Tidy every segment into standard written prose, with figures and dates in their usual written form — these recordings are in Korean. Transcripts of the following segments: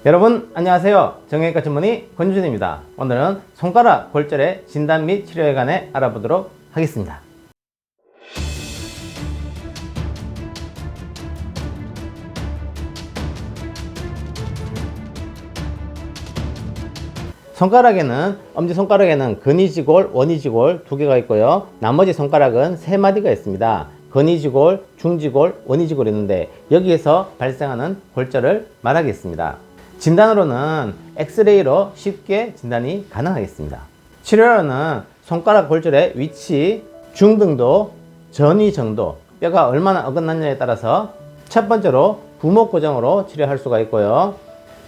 여러분 안녕하세요. 정형외과 전문의 권유준입니다. 오늘은 손가락 골절의 진단 및 치료에 관해 알아보도록 하겠습니다. 손가락에는 엄지손가락에는 근위지골, 원위지골 두 개가 있고요. 나머지 손가락은 세 마디가 있습니다. 근위지골, 중지골, 원위지골이 있는데 여기에서 발생하는 골절을 말하겠습니다. 진단으로는 엑스레이로 쉽게 진단이 가능하겠습니다. 치료로는 손가락 골절의 위치, 중등도, 전이 정도, 뼈가 얼마나 어긋났냐에 따라서 첫 번째로 부목 고정으로 치료할 수가 있고요.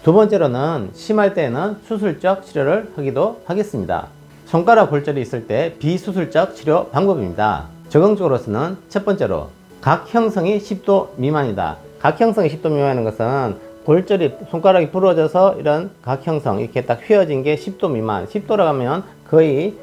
두 번째로는 심할 때에는 수술적 치료를 하기도 하겠습니다. 손가락 골절이 있을 때 비수술적 치료 방법입니다. 적응적으로서는 첫 번째로 각 형성이 10도 미만이다. 각 형성이 10도 미만인 것은 골절이 손가락이 부러져서 이런 각 형성 이렇게 딱 휘어진 게 10도 미만, 10도라고 하면 거의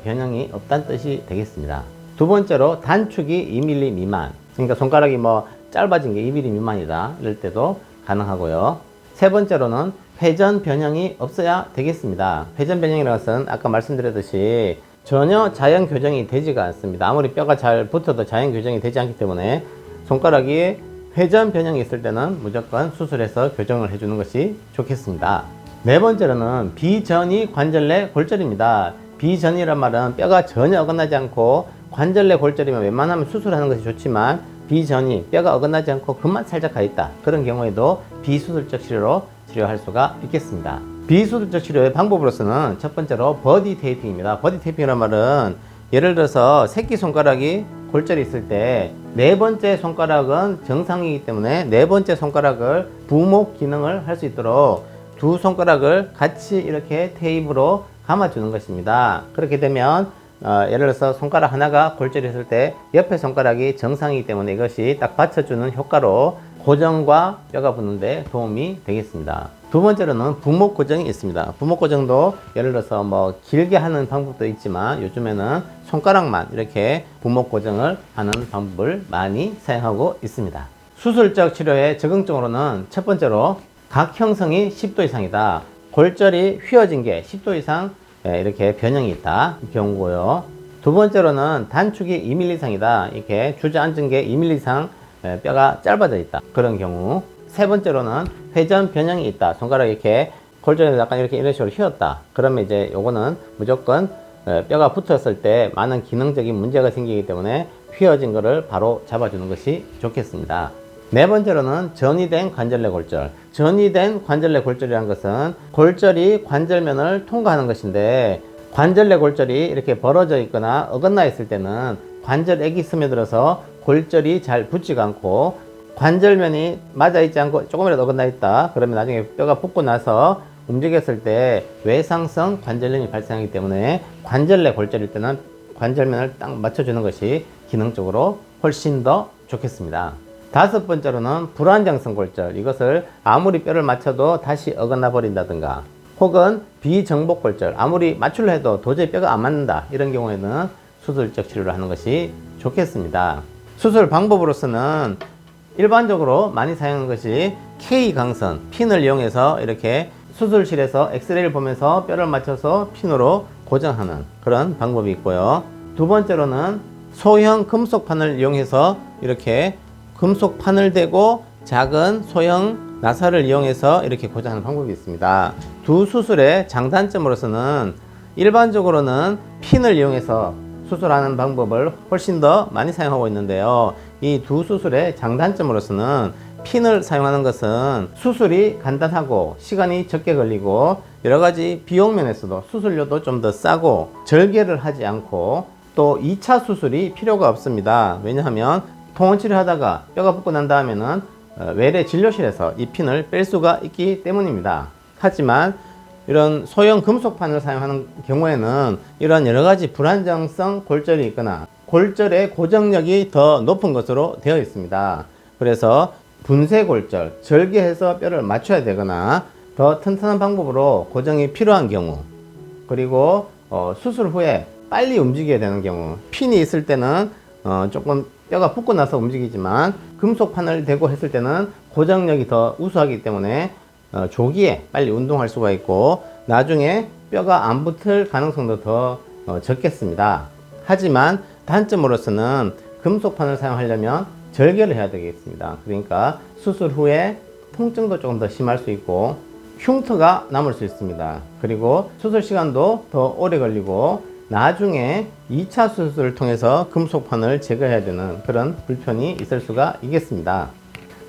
변형이 없다는 뜻이 되겠습니다. 두 번째로 단축이 2mm 미만, 그러니까 손가락이 뭐 짧아진 게 2mm 미만이다 이럴 때도 가능하고요. 세 번째로는 회전 변형이 없어야 되겠습니다. 회전 변형이라는 것은 아까 말씀드렸듯이 전혀 자연 교정이 되지가 않습니다. 아무리 뼈가 잘 붙어도 자연 교정이 되지 않기 때문에 손가락이 회전 변형이 있을 때는 무조건 수술해서 교정을 해주는 것이 좋겠습니다. 네 번째로는 비전이 관절내 골절입니다. 비전이란 말은 뼈가 전혀 어긋나지 않고 관절내 골절이면 웬만하면 수술하는 것이 좋지만 비전이 뼈가 어긋나지 않고 금만 살짝 가 있다. 그런 경우에도 비수술적 치료로 치료할 수가 있겠습니다. 비수술적 치료의 방법으로서는 첫 번째로 버디 테이핑입니다. 버디 테이핑이란 말은 예를 들어서 새끼손가락이 골절이 있을 때 네 번째 손가락은 정상이기 때문에 네 번째 손가락을 부목 기능을 할 수 있도록 두 손가락을 같이 이렇게 테이프로 감아주는 것입니다. 그렇게 되면 예를 들어서 손가락 하나가 골절이 있을 때 옆에 손가락이 정상이기 때문에 이것이 딱 받쳐주는 효과로 고정과 뼈가 붙는데 도움이 되겠습니다. 두 번째로는 부목 고정이 있습니다. 부목 고정도 예를 들어서 뭐 길게 하는 방법도 있지만 요즘에는 손가락만 이렇게 부목 고정을 하는 방법을 많이 사용하고 있습니다. 수술적 치료의 적응적으로는 첫 번째로 각 형성이 10도 이상이다. 골절이 휘어진 게 10도 이상 이렇게 변형이 있다 경우고요. 두 번째로는 단축이 2mm 이상이다. 이렇게 주저앉은 게 2mm 이상 뼈가 짧아져 있다. 그런 경우. 세 번째로는 회전 변형이 있다. 손가락이 이렇게 골절에서 약간 이렇게 이런 식으로 휘었다. 그러면 이제 요거는 무조건 뼈가 붙었을 때 많은 기능적인 문제가 생기기 때문에 휘어진 거를 바로 잡아주는 것이 좋겠습니다. 네 번째로는 전이된 관절내 골절. 전이된 관절내 골절이라는 것은 골절이 관절면을 통과하는 것인데 관절내 골절이 이렇게 벌어져 있거나 어긋나 있을 때는 관절액이 스며들어서 골절이 잘 붙지가 않고 관절면이 맞아 있지 않고 조금이라도 어긋나 있다. 그러면 나중에 뼈가 붙고 나서 움직였을 때 외상성 관절염이 발생하기 때문에 관절내 골절일 때는 관절면을 딱 맞춰주는 것이 기능적으로 훨씬 더 좋겠습니다. 다섯 번째로는 불안정성 골절. 이것을 아무리 뼈를 맞춰도 다시 어긋나 버린다든가 혹은 비정복 골절. 아무리 맞추려 해도 도저히 뼈가 안 맞는다. 이런 경우에는 수술적 치료를 하는 것이 좋겠습니다. 수술 방법으로서는 일반적으로 많이 사용하는 것이 K강선, 핀을 이용해서 이렇게 수술실에서 엑스레이를 보면서 뼈를 맞춰서 핀으로 고정하는 그런 방법이 있고요. 두 번째로는 소형 금속판을 이용해서 이렇게 금속판을 대고 작은 소형 나사를 이용해서 이렇게 고정하는 방법이 있습니다. 두 수술의 장단점으로서는 일반적으로는 핀을 이용해서 수술하는 방법을 훨씬 더 많이 사용하고 있는데요. 이 두 수술의 장단점으로서는 핀을 사용하는 것은 수술이 간단하고 시간이 적게 걸리고 여러가지 비용 면에서도 수술료도 좀 더 싸고 절개를 하지 않고 또 2차 수술이 필요가 없습니다. 왜냐하면 통원치료 하다가 뼈가 붙고 난 다음에는 외래 진료실에서 이 핀을 뺄 수가 있기 때문입니다. 하지만 이런 소형 금속판을 사용하는 경우에는 이런 여러가지 불안정성 골절이 있거나 골절의 고정력이 더 높은 것으로 되어 있습니다. 그래서 분쇄 골절, 절개해서 뼈를 맞춰야 되거나 더 튼튼한 방법으로 고정이 필요한 경우 그리고 수술 후에 빨리 움직여야 되는 경우 핀이 있을 때는 조금 뼈가 붙고 나서 움직이지만 금속판을 대고 했을 때는 고정력이 더 우수하기 때문에 조기에 빨리 운동할 수가 있고 나중에 뼈가 안 붙을 가능성도 더 적겠습니다. 하지만 단점으로서는 금속판을 사용하려면 절개를 해야 되겠습니다. 그러니까 수술 후에 통증도 조금 더 심할 수 있고 흉터가 남을 수 있습니다. 그리고 수술 시간도 더 오래 걸리고 나중에 2차 수술을 통해서 금속판을 제거해야 되는 그런 불편이 있을 수가 있겠습니다.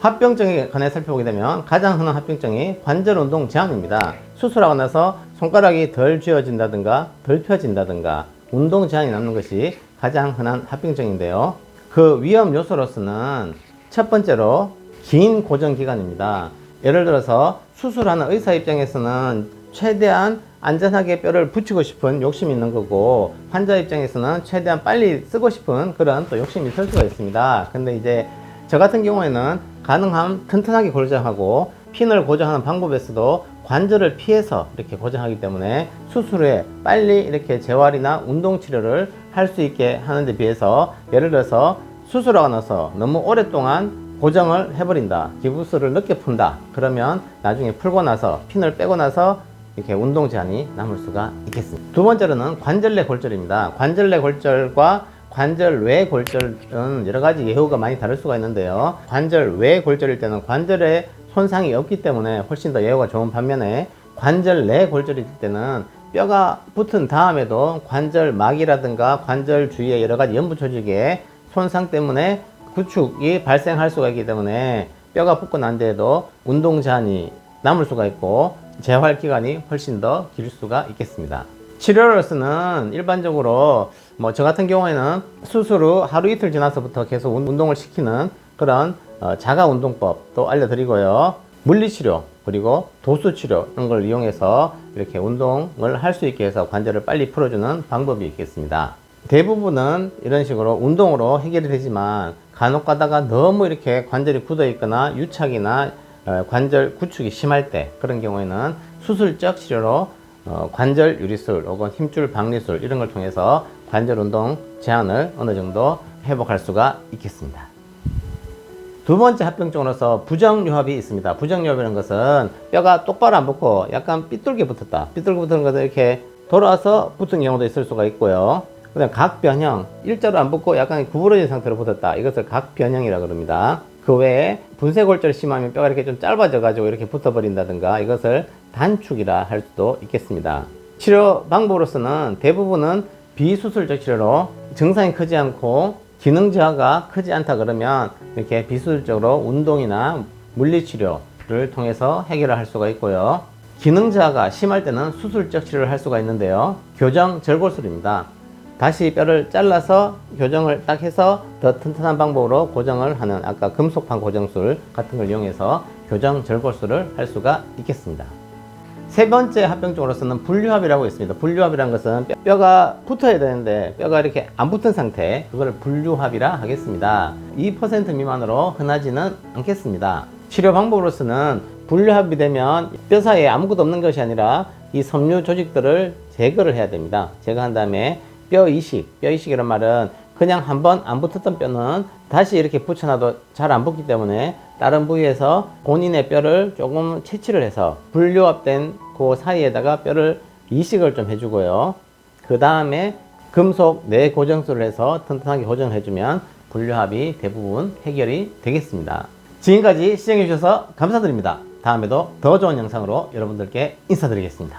합병증에 관해 살펴보게 되면 가장 흔한 합병증이 관절 운동 제한입니다. 수술하고 나서 손가락이 덜 쥐어진다든가 덜 펴진다든가 운동 제한이 남는 것이 가장 흔한 합병증인데요. 그 위험 요소로서는 첫 번째로 긴 고정 기간입니다. 예를 들어서 수술하는 의사 입장에서는 최대한 안전하게 뼈를 붙이고 싶은 욕심이 있는 거고 환자 입장에서는 최대한 빨리 쓰고 싶은 그런 또 욕심이 있을 수가 있습니다. 근데 이제 저 같은 경우에는 가능한 튼튼하게 고정하고 핀을 고정하는 방법에서도 관절을 피해서 이렇게 고정하기 때문에 수술 후에 빨리 이렇게 재활이나 운동 치료를 할 수 있게 하는 데 비해서 예를 들어서 수술하고 나서 너무 오랫동안 고정을 해버린다, 기부스를 늦게 푼다, 그러면 나중에 풀고 나서 핀을 빼고 나서 이렇게 운동 제한이 남을 수가 있겠습니다. 두 번째로는 관절 내 골절입니다. 관절 내 골절과 관절 외 골절은 여러 가지 예후가 많이 다를 수가 있는데요. 관절 외 골절일 때는 관절에 손상이 없기 때문에 훨씬 더 예후가 좋은 반면에 관절 내 골절일 때는 뼈가 붙은 다음에도 관절막이라든가 관절 주위에 여러 가지 연부 조직의 손상 때문에 구축이 발생할 수가 있기 때문에 뼈가 붙고 난 뒤에도 운동 제한이 남을 수가 있고 재활 기간이 훨씬 더 길 수가 있겠습니다. 치료로서는 일반적으로 저 같은 경우에는 수술 후 하루 이틀 지나서부터 계속 운동을 시키는 그런 자가 운동법도 알려드리고요. 물리치료 그리고 도수치료 이런 걸 이용해서 이렇게 운동을 할 수 있게 해서 관절을 빨리 풀어주는 방법이 있겠습니다. 대부분은 이런 식으로 운동으로 해결이 되지만 간혹 가다가 너무 이렇게 관절이 굳어 있거나 유착이나 관절 구축이 심할 때 그런 경우에는 수술적 치료로 관절 유리술 혹은 힘줄 박리술 이런 걸 통해서 관절 운동 제한을 어느 정도 회복할 수가 있겠습니다. 두 번째 합병증으로서 부정유합이 있습니다. 부정유합이라는 것은 뼈가 똑바로 안 붙고 약간 삐뚤게 붙었다. 삐뚤게 붙은 것은 이렇게 돌아서 붙은 경우도 있을 수가 있고요. 그다음 각변형, 일자로 안 붙고 약간 구부러진 상태로 붙었다. 이것을 각변형이라고 합니다. 그 외에 분쇄골절 심하면 뼈가 이렇게 좀 짧아져 가지고 이렇게 붙어버린다든가 이것을 단축이라 할 수도 있겠습니다. 치료 방법으로서는 대부분은 비수술적 치료로 증상이 크지 않고 기능 저하가 크지 않다 그러면 이렇게 비수술적으로 운동이나 물리치료를 통해서 해결을 할 수가 있고요. 기능 저하가 심할 때는 수술적 치료를 할 수가 있는데요. 교정 절골술입니다. 다시 뼈를 잘라서 교정을 딱 해서 더 튼튼한 방법으로 고정을 하는 아까 금속판 고정술 같은 걸 이용해서 교정 절골술을 할 수가 있겠습니다. 세 번째 합병증으로서는 분류합이라고 있습니다. 분류합이라는 것은 뼈가 붙어야 되는데 뼈가 이렇게 안 붙은 상태, 그걸 분류합이라 하겠습니다. 2% 미만으로 흔하지는 않겠습니다. 치료 방법으로서는 분류합이 되면 뼈 사이에 아무것도 없는 것이 아니라 이 섬유 조직들을 제거를 해야 됩니다. 제거한 다음에 뼈 이식이란 말은 그냥 한번 안 붙었던 뼈는 다시 이렇게 붙여놔도 잘 안 붙기 때문에 다른 부위에서 본인의 뼈를 조금 채취를 해서 분류합된 그 사이에다가 뼈를 이식을 좀 해주고요. 그 다음에 금속 내 고정술을 해서 튼튼하게 고정을 해주면 분류합이 대부분 해결이 되겠습니다. 지금까지 시청해 주셔서 감사드립니다. 다음에도 더 좋은 영상으로 여러분들께 인사드리겠습니다.